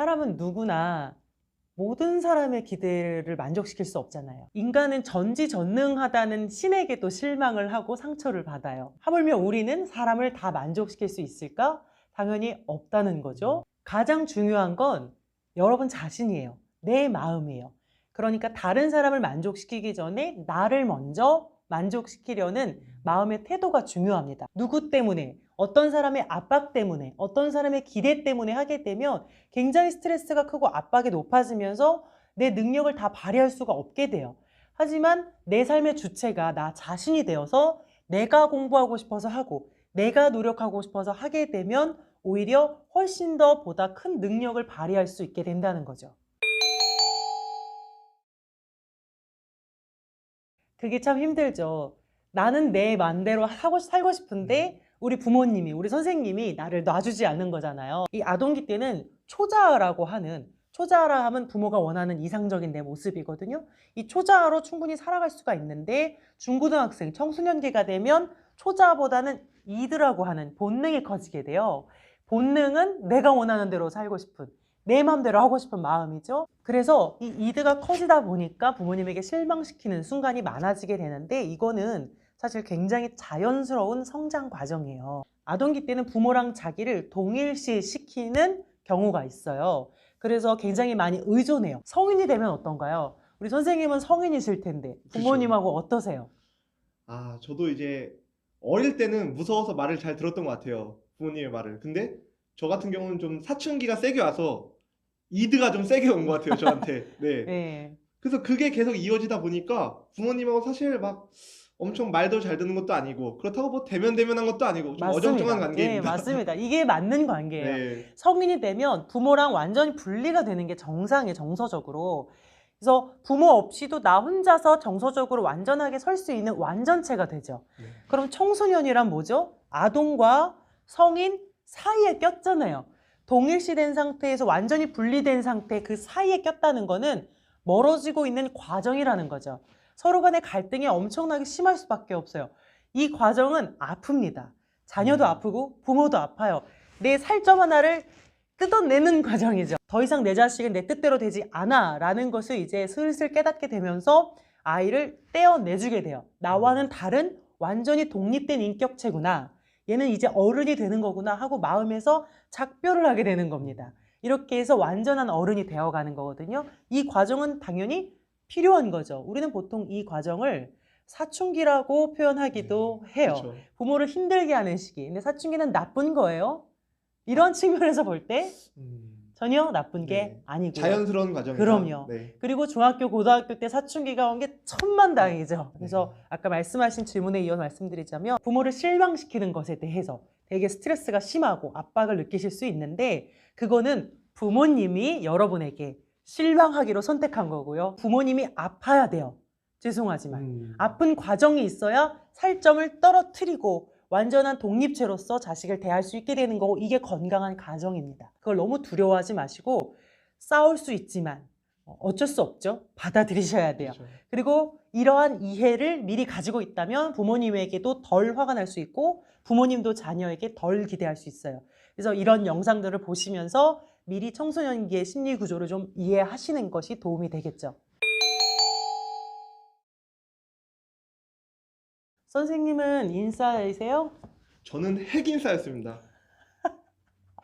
사람은 누구나 모든 사람의 기대를 만족시킬 수 없잖아요. 인간은 전지전능하다는 신에게도 실망을 하고 상처를 받아요. 하물며 우리는 사람을 다 만족시킬 수 있을까? 당연히 없다는 거죠. 가장 중요한 건 여러분 자신이에요. 내 마음이에요. 그러니까 다른 사람을 만족시키기 전에 나를 먼저 만족시키려는 마음의 태도가 중요합니다. 누구 때문에, 어떤 사람의 압박 때문에, 어떤 사람의 기대 때문에 하게 되면 굉장히 스트레스가 크고 압박이 높아지면서 내 능력을 다 발휘할 수가 없게 돼요. 하지만 내 삶의 주체가 나 자신이 되어서 내가 공부하고 싶어서 하고 내가 노력하고 싶어서 하게 되면 오히려 훨씬 더 보다 큰 능력을 발휘할 수 있게 된다는 거죠. 그게 참 힘들죠. 나는 내 맘대로 살고 싶은데 우리 부모님이, 우리 선생님이 나를 놔주지 않는 거잖아요. 이 아동기 때는 초자아라고 하는, 초자아라 하면 부모가 원하는 이상적인 내 모습이거든요. 이 초자아로 충분히 살아갈 수가 있는데 중고등학생, 청소년기가 되면 초자아보다는 이드라고 하는 본능이 커지게 돼요. 본능은 내가 원하는 대로 살고 싶은, 내 맘대로 하고 싶은 마음이죠. 그래서 이 이드가 커지다 보니까 부모님에게 실망시키는 순간이 많아지게 되는데 이거는 사실 굉장히 자연스러운 성장 과정이에요. 아동기 때는 부모랑 자기를 동일시 시키는 경우가 있어요. 그래서 굉장히 많이 의존해요. 성인이 되면 어떤가요? 우리 선생님은 성인이실 텐데 부모님하고 어떠세요? 저도 이제 어릴 때는 무서워서 말을 잘 들었던 것 같아요. 부모님의 말을. 근데 저 같은 경우는 좀 사춘기가 세게 와서 이드가 좀 세게 온 것 같아요, 저한테. 네. 네. 그래서 그게 계속 이어지다 보니까 부모님하고 사실 막 엄청 말도 잘 듣는 것도 아니고 그렇다고 뭐 대면대면한 것도 아니고 좀 어정쩡한 맞습니다. 네, 관계입니다. 맞습니다. 이게 맞는 관계예요. 네. 성인이 되면 부모랑 완전히 분리가 되는 게 정상이에요, 정서적으로. 그래서 부모 없이도 나 혼자서 정서적으로 완전하게 설 수 있는 완전체가 되죠. 네. 그럼 청소년이란 뭐죠? 아동과 성인 사이에 꼈잖아요. 동일시된 상태에서 완전히 분리된 상태, 그 사이에 꼈다는 거는 멀어지고 있는 과정이라는 거죠. 서로 간의 갈등이 엄청나게 심할 수밖에 없어요. 이 과정은 아픕니다. 자녀도 아프고 부모도 아파요. 내 살점 하나를 뜯어내는 과정이죠. 더 이상 내 자식은 내 뜻대로 되지 않아 라는 것을 이제 슬슬 깨닫게 되면서 아이를 떼어내주게 돼요. 나와는 다른 완전히 독립된 인격체구나. 얘는 이제 어른이 되는 거구나 하고 마음에서 작별을 하게 되는 겁니다. 이렇게 해서 완전한 어른이 되어가는 거거든요. 이 과정은 당연히 필요한 거죠. 우리는 보통 이 과정을 사춘기라고 표현하기도 해요. 그쵸. 부모를 힘들게 하는 시기. 근데 사춘기는 나쁜 거예요. 이런 측면에서 볼 때 전혀 나쁜 게 네. 아니고요. 자연스러운 과정이다. 그럼요. 네. 그리고 중학교, 고등학교 때 사춘기가 온 게 천만다행이죠. 그래서 아까 말씀하신 질문에 이어 말씀드리자면 부모를 실망시키는 것에 대해서 되게 스트레스가 심하고 압박을 느끼실 수 있는데 그거는 부모님이 여러분에게 실망하기로 선택한 거고요. 부모님이 아파야 돼요. 죄송하지만. 아픈 과정이 있어야 살점을 떨어뜨리고 완전한 독립체로서 자식을 대할 수 있게 되는 거고 이게 건강한 가정입니다. 그걸 너무 두려워하지 마시고 싸울 수 있지만 어쩔 수 없죠. 받아들이셔야 돼요. 그렇죠. 그리고 이러한 이해를 미리 가지고 있다면 부모님에게도 덜 화가 날 수 있고 부모님도 자녀에게 덜 기대할 수 있어요. 그래서 이런 영상들을 보시면서 미리 청소년기의 심리 구조를 좀 이해하시는 것이 도움이 되겠죠. 선생님은 인싸이세요? 저는 핵인싸였습니다.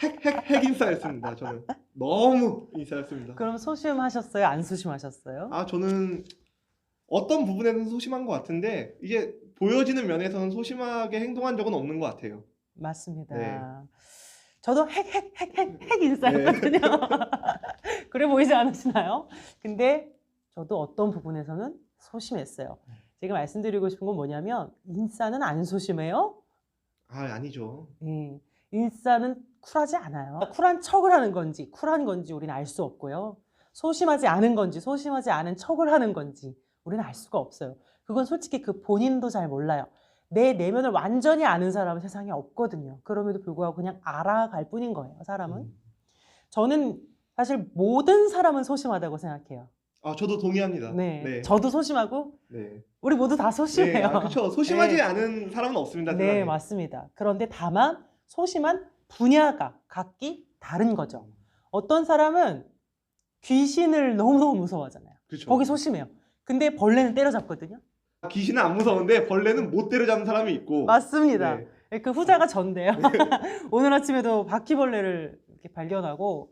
핵인싸였습니다. 저는 너무 인싸였습니다. 그럼 소심하셨어요? 안 소심하셨어요? 저는 어떤 부분에서는 소심한 것 같은데 이게 보여지는 면에서는 소심하게 행동한 적은 없는 것 같아요. 맞습니다. 네. 저도 핵 인싸였거든요. 그래 보이지 않으시나요? 근데 저도 어떤 부분에서는 소심했어요. 제가 말씀드리고 싶은 건 뭐냐면 인싸는 안 소심해요? 아니죠. 인싸는 쿨하지 않아요. 쿨한 척을 하는 건지 쿨한 건지 우리는 알 수 없고요. 소심하지 않은 건지 소심하지 않은 척을 하는 건지 우리는 알 수가 없어요. 그건 솔직히 그 본인도 잘 몰라요. 내 내면을 완전히 아는 사람은 세상에 없거든요. 그럼에도 불구하고 그냥 알아갈 뿐인 거예요, 사람은. 저는 사실 모든 사람은 소심하다고 생각해요. 저도 동의합니다. 네. 네. 저도 소심하고 네. 우리 모두 다 소심해요. 그렇죠. 소심하지 네. 않은 사람은 없습니다. 네, 세상에. 맞습니다. 그런데 다만 소심한 분야가 각기 다른 거죠. 어떤 사람은 귀신을 너무너무 무서워하잖아요. 그렇죠. 거기 소심해요. 근데 벌레는 때려잡거든요. 귀신은 안 무서운데 벌레는 못 때려잡는 사람이 있고. 맞습니다. 네. 그 후자가 전데요. 오늘 아침에도 바퀴벌레를 이렇게 발견하고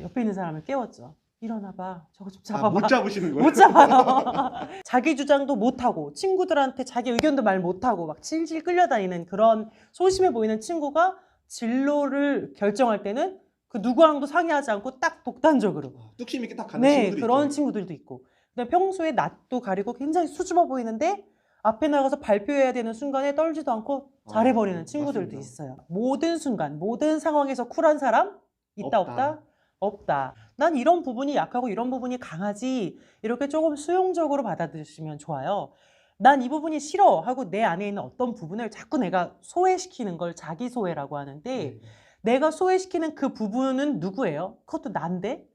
옆에 있는 사람을 깨웠죠. 일어나봐. 저거 좀 잡아봐. 못 잡으시는 거예요? 못 잡아요. 자기 주장도 못하고 친구들한테 자기 의견도 말 못하고 막 질질 끌려다니는 그런 소심해 보이는 친구가 진로를 결정할 때는 그 누구랑도 상의하지 않고 딱 독단적으로 뚝심 있게 딱 가는 네, 친구들이 그런 있죠. 친구들도 있고. 그다음에 평소에 낯도 가리고 굉장히 수줍어 보이는데 앞에 나가서 발표해야 되는 순간에 떨지도 않고 잘해버리는 친구들도 맞습니다. 있어요. 모든 순간, 모든 상황에서 쿨한 사람 있다 없다. 없다? 없다. 난 이런 부분이 약하고 이런 부분이 강하지. 이렇게 조금 수용적으로 받아들이시면 좋아요. 난 이 부분이 싫어 하고 내 안에 있는 어떤 부분을 자꾸 내가 소외시키는 걸 자기 소외라고 하는데 네. 내가 소외시키는 그 부분은 누구예요? 그것도 난데?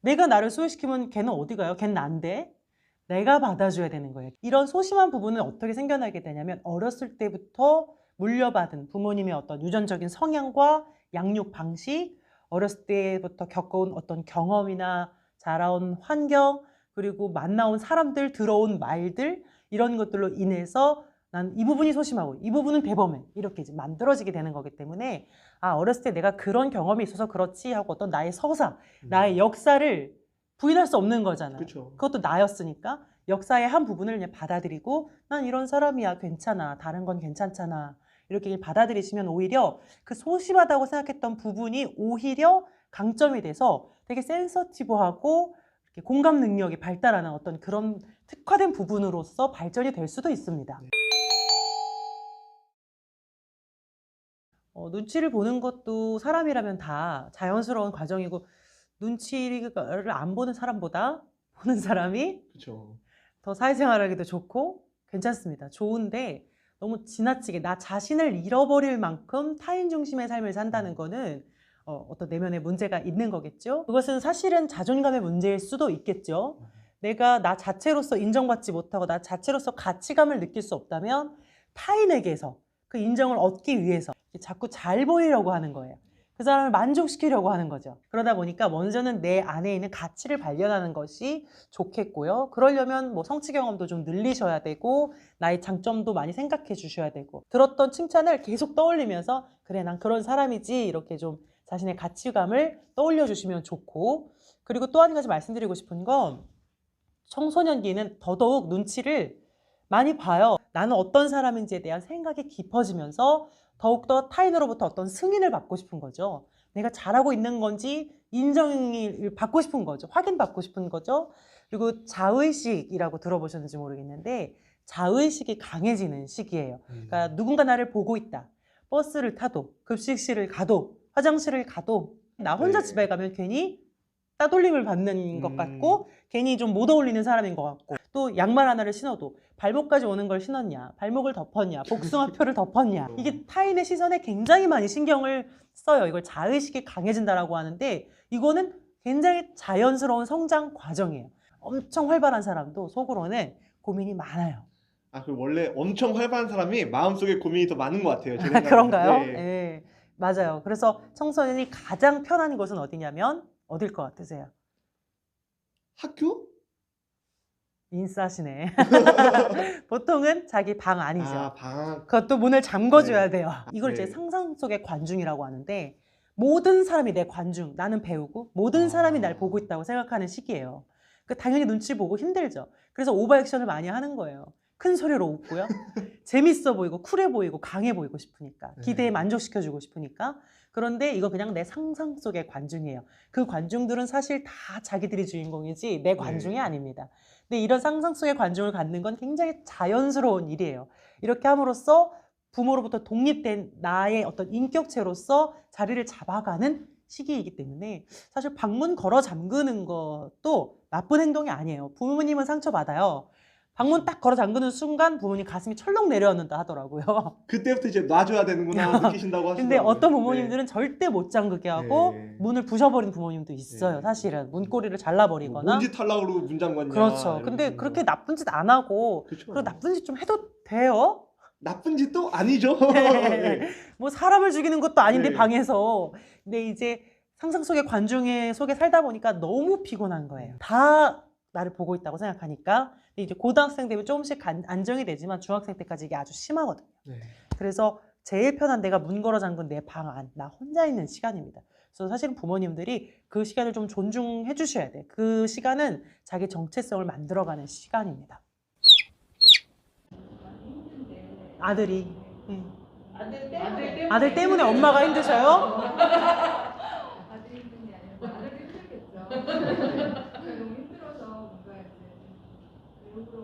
내가 나를 소외시키면 걔는 어디 가요? 걔는 난데? 내가 받아줘야 되는 거예요. 이런 소심한 부분은 어떻게 생겨나게 되냐면 어렸을 때부터 물려받은 부모님의 어떤 유전적인 성향과 양육 방식, 어렸을 때부터 겪어온 어떤 경험이나 자라온 환경, 그리고 만나온 사람들, 들어온 말들 이런 것들로 인해서 난 이 부분이 소심하고 이 부분은 대범해 이렇게 이제 만들어지게 되는 거기 때문에 아 어렸을 때 내가 그런 경험이 있어서 그렇지 하고 어떤 나의 서사, 나의 역사를 부인할 수 없는 거잖아요. 그쵸. 그것도 나였으니까 역사의 한 부분을 그냥 받아들이고 난 이런 사람이야 괜찮아 다른 건 괜찮잖아 이렇게 받아들이시면 오히려 그 소심하다고 생각했던 부분이 오히려 강점이 돼서 되게 센서티브하고 이렇게 공감 능력이 발달하는 어떤 그런 특화된 부분으로서 발전이 될 수도 있습니다. 눈치를 보는 것도 사람이라면 다 자연스러운 과정이고 눈치를 안 보는 사람보다 보는 사람이 그렇죠. 더 사회생활하기도 좋고 괜찮습니다. 좋은데 너무 지나치게 나 자신을 잃어버릴 만큼 타인 중심의 삶을 산다는 거는 어떤 내면에 문제가 있는 거겠죠. 그것은 사실은 자존감의 문제일 수도 있겠죠. 내가 나 자체로서 인정받지 못하고 나 자체로서 가치감을 느낄 수 없다면 타인에게서 그 인정을 얻기 위해서 자꾸 잘 보이려고 하는 거예요. 그 사람을 만족시키려고 하는 거죠. 그러다 보니까 먼저는 내 안에 있는 가치를 발견하는 것이 좋겠고요. 그러려면 뭐 성취 경험도 좀 늘리셔야 되고 나의 장점도 많이 생각해 주셔야 되고 들었던 칭찬을 계속 떠올리면서 그래 난 그런 사람이지 이렇게 좀 자신의 가치감을 떠올려 주시면 좋고 그리고 또 한 가지 말씀드리고 싶은 건 청소년기는 더더욱 눈치를 많이 봐요. 나는 어떤 사람인지에 대한 생각이 깊어지면서 더욱더 타인으로부터 어떤 승인을 받고 싶은 거죠. 내가 잘하고 있는 건지 인정을 받고 싶은 거죠. 확인받고 싶은 거죠. 그리고 자의식이라고 들어보셨는지 모르겠는데 자의식이 강해지는 시기예요. 그러니까 누군가 나를 보고 있다. 버스를 타도 급식실을 가도 화장실을 가도 나 혼자 네. 집에 가면 괜히 따돌림을 받는 것 같고 괜히 좀 못 어울리는 사람인 것 같고 또 양말 하나를 신어도 발목까지 오는 걸 신었냐 발목을 덮었냐 복숭아표를 덮었냐 이게 타인의 시선에 굉장히 많이 신경을 써요. 이걸 자의식이 강해진다라고 하는데 이거는 굉장히 자연스러운 성장 과정이에요. 엄청 활발한 사람도 속으로는 고민이 많아요. 그 원래 엄청 활발한 사람이 마음속에 고민이 더 많은 것 같아요. 제 생각에는. 그런가요? 네. 네, 맞아요. 그래서 청소년이 가장 편한 곳은 어디냐면 어딜 것 같으세요? 학교? 인싸시네. 보통은 자기 방 아니죠. 방. 그것도 문을 잠궈줘야 네. 돼요. 이걸 네. 이제 상상 속의 관중이라고 하는데 모든 사람이 내 관중, 나는 배우고 모든 사람이 날 보고 있다고 생각하는 시기예요. 그 당연히 눈치 보고 힘들죠. 그래서 오버액션을 많이 하는 거예요. 큰 소리로 웃고요. 재밌어 보이고 쿨해 보이고 강해 보이고 싶으니까. 기대에 네. 만족시켜주고 싶으니까. 그런데 이거 그냥 내 상상 속의 관중이에요. 그 관중들은 사실 다 자기들이 주인공이지 내 관중이 네. 아닙니다. 근데 이런 상상 속의 관중을 갖는 건 굉장히 자연스러운 일이에요. 이렇게 함으로써 부모로부터 독립된 나의 어떤 인격체로서 자리를 잡아가는 시기이기 때문에 사실 방문 걸어 잠그는 것도 나쁜 행동이 아니에요. 부모님은 상처받아요. 방문 딱 걸어 잠그는 순간 부모님 가슴이 철렁 내려앉는다 하더라고요. 그때부터 이제 놔줘야 되는구나 느끼신다고 하시더라고요. 근데 어떤 부모님들은 절대 못 잠그게 하고 네. 문을 부셔버린 부모님도 있어요. 네. 사실은 문고리를 잘라버리거나. 뭔짓 하려고 그러고 문 잠궜냐. 그렇죠. 근데 이러면서. 그렇게 나쁜 짓 안 하고 그쵸. 그리고 나쁜 짓 좀 해도 돼요? 나쁜 짓도 아니죠. 네. 네. 뭐 사람을 죽이는 것도 아닌데 네. 방에서. 근데 이제 상상 속의 관중의 속에 살다 보니까 너무 피곤한 거예요. 다 나를 보고 있다고 생각하니까. 근데 이제 고등학생 되면 조금씩 안정이 되지만 중학생 때까지 이게 아주 심하거든요. 네. 그래서 제일 편한 데가 문 걸어 잠근 내 방 안, 나 혼자 있는 시간입니다. 그래서 사실은 부모님들이 그 시간을 좀 존중해 주셔야 돼. 그 시간은 자기 정체성을 만들어가는 시간입니다. 아들이. 아들 때문에 엄마가 힘드셔요? 아들이 힘든 게 아니라 아들도 힘들겠죠. 너무 힘들어서 뭔가 이제 일부러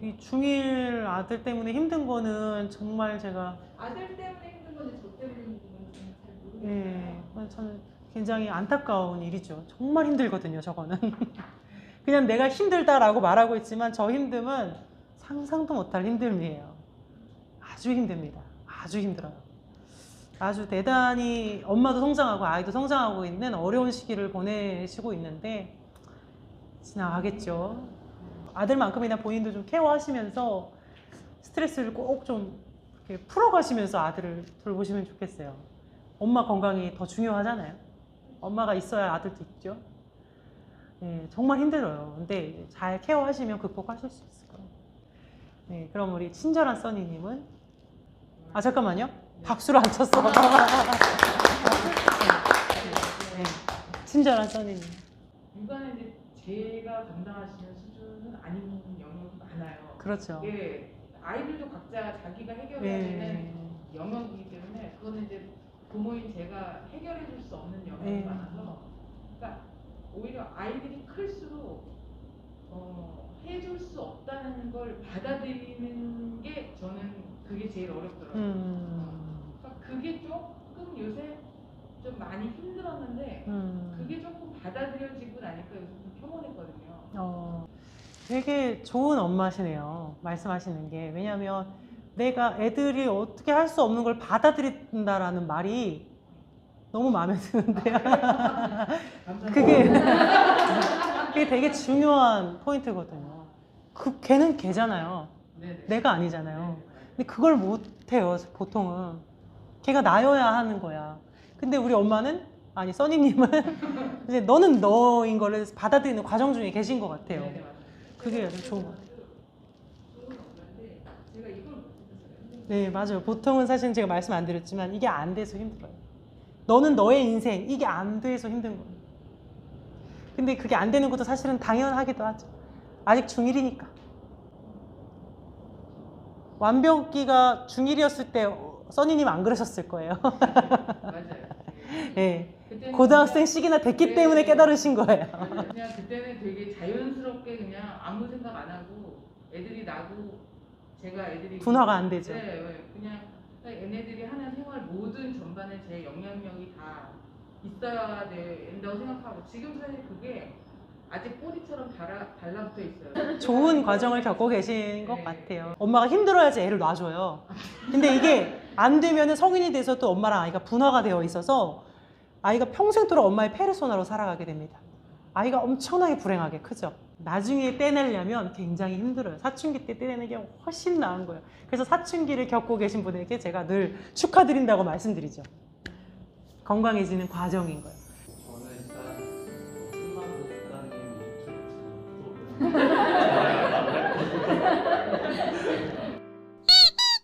이 중1 아들 때문에 힘든 거는 정말 제가 아들 때문에 힘든 건지 저 때문에 힘든 건지 잘 모르겠어요. 저는 굉장히 안타까운 일이죠. 정말 힘들거든요, 저거는. 그냥 내가 힘들다라고 말하고 있지만 저 힘듦은 상상도 못할 힘듦이에요. 아주 힘듭니다. 아주 힘들어요. 아주 대단히 엄마도 성장하고 아이도 성장하고 있는 어려운 시기를 보내시고 있는데 지나가겠죠. 아들만큼이나 본인도 좀 케어하시면서 스트레스를 꼭 좀 풀어가시면서 아들을 돌보시면 좋겠어요. 엄마 건강이 더 중요하잖아요. 엄마가 있어야 아들도 있죠. 네, 정말 힘들어요. 근데 잘 케어하시면 극복하실 수 있을 거예요. 네, 그럼 우리 친절한 써니님은 잠깐만요. 박수를 안 쳤어. 네, 친절한 써니님. 육아는 이제 제가 감당하시는 수준은 아닌 영역이 많아요. 그렇죠. 예, 아이들도 각자 자기가 해결해야 되는 영역이기 때문에 그거는 이제 부모인 제가 해결해 줄 수 없는 영역이 많아서, 그러니까 오히려 아이들이 클수록 해줄 수 없다는 걸 받아들이는 게 저는 그게 제일 어렵더라고요. 그러니까 그게 조금 요새 좀 많이 힘들었는데 그게 조금 받아들여지고 나니까 요즘 좀 평온했거든요. 되게 좋은 엄마시네요. 말씀하시는 게. 왜냐하면 내가 애들이 어떻게 할 수 없는 걸 받아들인다라는 말이 너무 마음에 드는데요. 그게 되게 중요한 포인트거든요. 걔는 걔잖아요. 네네. 내가 아니잖아요. 근데 그걸 못해요, 보통은. 걔가 나여야 하는 거야. 근데 우리 엄마는, 아니, 써니님은 이제 너는 너인 거를 받아들이는 과정 중에 계신 것 같아요. 네네, 맞아요. 그게 아주 좋은 것 같아요. 좋은 엄마인데 제가 이걸 못했어요. 네, 맞아요. 보통은 사실 제가 말씀 안 드렸지만 이게 안 돼서 힘들어요. 너는 너의 인생, 이게 안 돼서 힘든 거예요. 근데 그게 안 되는 것도 사실은 당연하기도 하죠. 아직 중1이니까. 완벽기가 중1이었을 때 써니님 안 그러셨을 거예요. 맞아요. 네. 그때는 고등학생 시기나 됐기 때문에 깨달으신 거예요. 그냥 그때는 되게 자연스럽게 그냥 아무 생각 안 하고 애들이 나고 제가 애들이 분화가 안 되죠. 네, 그냥 얘네들이 하는 생활 모든 전반에 제 영향력이 다 있어야 된다고 생각하고, 지금 사실 그게 아직 꼬리처럼 달라붙어 있어요. 좋은 과정을 겪고 계신 것 같아요. 엄마가 힘들어야지 애를 놔줘요. 근데 이게 안 되면은 성인이 돼서 또 엄마랑 아이가 분화가 되어 있어서 아이가 평생도록 엄마의 페르소나로 살아가게 됩니다. 아이가 엄청나게 불행하게 크죠. 나중에 떼내려면 굉장히 힘들어요. 사춘기 때 떼내는 게 훨씬 나은 거예요. 그래서 사춘기를 겪고 계신 분에게 제가 늘 축하드린다고 말씀드리죠. 건강해지는 과정인 거예요. 저는 일단 승만보 부장님 유튜브